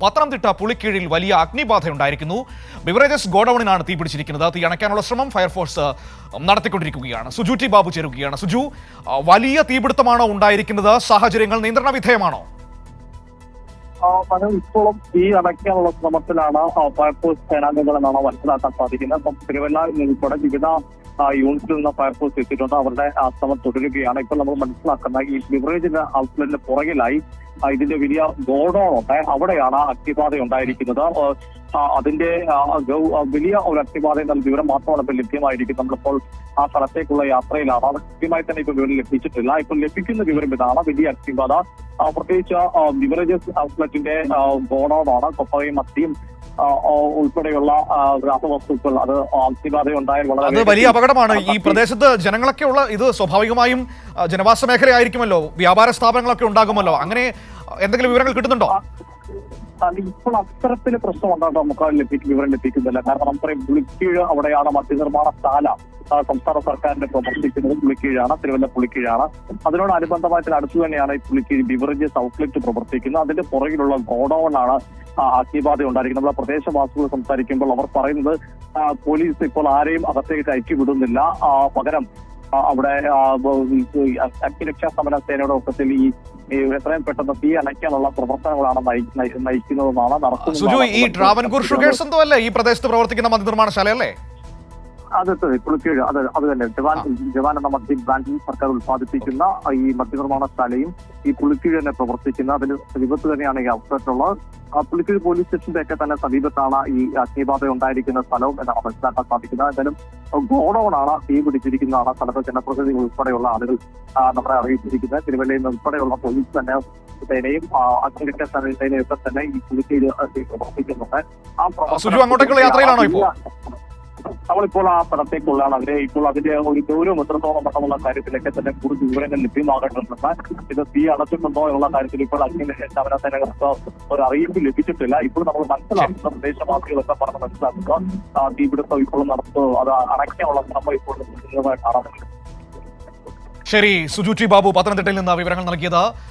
പത്തനംതിട്ട പുളിക്കീഴിൽ വലിയ അഗ്നിബാധയുണ്ടായിരിക്കുന്നു. ബിവറേജസ് ഗോഡൌണിനാണ് തീപിടിച്ചിരിക്കുന്നത്. തീ അണയ്ക്കാനുള്ള ശ്രമം ഫയർഫോഴ്സ് നടത്തിക്കൊണ്ടിരിക്കുകയാണ്. സുജു ടി ബാബു ചേരുകയാണ്. സുജു, വലിയ തീപിടുത്തമാണോ ഉണ്ടായിരിക്കുന്നത്? സാഹചര്യങ്ങൾ നിയന്ത്രണ വിധേയമാണോ? ഇപ്പോഴും തീ അടയ്ക്കാനുള്ള ശ്രമത്തിലാണ് ഫയർഫോഴ്സ് സേനാംഗങ്ങളെന്നാണ് മനസ്സിലാക്കാൻ സാധിക്കുന്നത്. തിരുവല്ല ഉൾപ്പെടെ വിവിധ യൂണിറ്റിൽ നിന്ന് ഫയർഫോഴ്സ് എത്തിയിട്ടുണ്ട്. അവരുടെ ശ്രമം തുടരുകയാണ്. ഇപ്പോൾ നമ്മൾ മനസ്സിലാക്കുന്ന ഈ ബിവറേജിന്റെ ഔട്ട്ലെറ്റിന് പുറകിലായി ഇതിന്റെ വലിയ ഗോഡൌൺ ഉണ്ട്. അവിടെയാണ് അഗ്നിബാധ ഉണ്ടായിരിക്കുന്നത്. അതിന്റെ വലിയ ഒരു അഗ്നിബാധ എന്നുള്ള വിവരം മാത്രമാണ് ഇപ്പോൾ ലഭ്യമായിരിക്കും. നമ്മളിപ്പോൾ ആ സ്ഥലത്തേക്കുള്ള യാത്രയിലാണ്. അത് കൃത്യമായി തന്നെ ഇപ്പോൾ വിവരം ലഭിച്ചിട്ടില്ല. ഇപ്പോൾ ലഭിക്കുന്ന വിവരം ഇതാണ്: വലിയ അഗ്നിബാധ, പ്രത്യേകിച്ച് ബിവറേജസ് ഔട്ട്ലെറ്റിന്റെ ഗോഡൌണാണ്. കൊപ്പയും മത്തിയും ഉൾപ്പെടെയുള്ള രാസവസ്തുക്കൾ അത് അഗ്നിബാധയുണ്ടായാൽ വളരെ വലിയ അപകടമാണ്. ഈ പ്രദേശത്ത് ജനങ്ങളൊക്കെ ഉള്ള ഇത് സ്വാഭാവികമായും ജനവാസ മേഖലയായിരിക്കുമല്ലോ, വ്യാപാര സ്ഥാപനങ്ങളൊക്കെ ഉണ്ടാകുമല്ലോ. അങ്ങനെ എന്തെങ്കിലും വിവരങ്ങൾ കിട്ടുന്നുണ്ടോ? ഇപ്പോൾ അത്തരത്തില് പ്രശ്നം ഉണ്ടായിട്ട് നമുക്ക് വിവരം ലഭിക്കുന്നില്ല. കാരണം നമുക്കറിയാം, പുളിക്കീഴ് അവിടെയാണ് മദ്യനിർമ്മാണശാല സംസ്ഥാന സർക്കാരിന്റെ പ്രവർത്തിക്കുന്നത്. പുളിക്കീഴാണ്, തിരുവല്ല പുളിക്കീഴാണ്. അതിനോടനുബന്ധമായിട്ട് അടുത്തു തന്നെയാണ് ഈ പുളിക്കീഴ് ബിവറേജസ് ഔട്ട്ലെറ്റ് പ്രവർത്തിക്കുന്നത്. അതിന്റെ പുറകിലുള്ള ഗോഡൌണാണ് അഗ്നിബാധ ഉണ്ടായിരിക്കുന്നത്. നമ്മളെ പ്രദേശവാസികൾ സംസാരിക്കുമ്പോൾ അവർ പറയുന്നത് പോലീസ് ഇപ്പോൾ ആരെയും അകത്തേക്ക് കയറ്റി വിടുന്നില്ല. പകരം അവിടെ അഗ്നിരക്ഷാ സമര സേനയുടെ ഒക്കത്തിൽ ഈ എത്രയും പെട്ടെന്ന് തീ അണയ്ക്കാനുള്ള പ്രവർത്തനങ്ങളാണ് നയിക്കുന്നതെന്നാണ് നടക്കുന്നത്. ഈ ട്രാവൻകൂർ ഷുഗേഴ്സ് എന്തോ അല്ലേ ഈ പ്രദേശത്ത് പ്രവർത്തിക്കുന്ന മദ്യനിർമ്മാണശാല അല്ലേ? അത് പുളിക്കീഴ്, അത് തന്നെ ജവാൻ എന്ന മദ്യ ബ്രാൻഡിൽ സർക്കാർ ഉത്പാദിപ്പിക്കുന്ന ഈ മദ്യനിർമ്മാണശാലയും ഈ പുളിക്കീഴ് തന്നെ പ്രവർത്തിക്കുന്ന അതിന് സമീപത്ത് തന്നെയാണ് ഈ ഔട്ട്ലെറ്റുള്ളത്. പുളിക്കീഴ് പോലീസ് സ്റ്റേഷന്റെ ഒക്കെ തന്നെ സമീപത്താണ് ഈ അഗ്നിബാധ ഉണ്ടായിരിക്കുന്ന സ്ഥലവും എന്നാണ് മനസ്സിലാക്കാൻ സാധിക്കുന്നത്. എന്തായാലും ഗോഡൌണാണ് തീ പിടിച്ചിരിക്കുന്നതാണ് സ്ഥലത്ത് ജനപ്രതിനിധികൾ ഉൾപ്പെടെയുള്ള ആളുകൾ നമ്മളെ അറിയിച്ചിരിക്കുന്നത്. തിരുവല്ലയിൽ നിന്ന് ഉൾപ്പെടെയുള്ള പോലീസ് തന്നെ സേനയും അഗ്നിരക്ഷാ സേനയും ഒക്കെ തന്നെ ഈ പുളിക്കീഴ് പ്രവർത്തിക്കുന്നുണ്ട്. അങ്ങോട്ടേക്കുള്ള യാത്രയിലാണോ ഇപ്പോൾ? നമ്മളിപ്പോൾ ആ സ്ഥലത്തേക്കുള്ളതാണ്. ഇപ്പോൾ അതിന്റെ ഒരു ഗൗരവം എത്രത്തോളം പെട്ടെന്നുള്ള കാര്യത്തിലൊക്കെ തന്നെ കൂടുതൽ വിവരങ്ങൾ ലഭ്യമാകേണ്ടതുണ്ട്. ഇത് തീ അടച്ചിട്ടുണ്ടോ എന്നുള്ള കാര്യത്തിൽ ഇപ്പോൾ അഗ്നിരക്ഷാ സേനകൾക്ക് ഒരു അറിയിപ്പ് ലഭിച്ചിട്ടില്ല. ഇപ്പോൾ നമ്മൾ മനസ്സിലാക്കുന്ന പ്രദേശവാസികളൊക്കെ പറഞ്ഞ് മനസ്സിലാക്കുക തീപിടുത്തം ഇപ്പോൾ നടത്തുന്നത് അത് അടയ്ക്കാനുള്ള ശ്രമം ഇപ്പോൾ നടത്തുന്നതായിട്ടാണ്. ശരി, സുജു ടി ബാബു പത്തനംതിട്ടയിൽ നിന്ന് വിവരങ്ങൾ നൽകിയത്.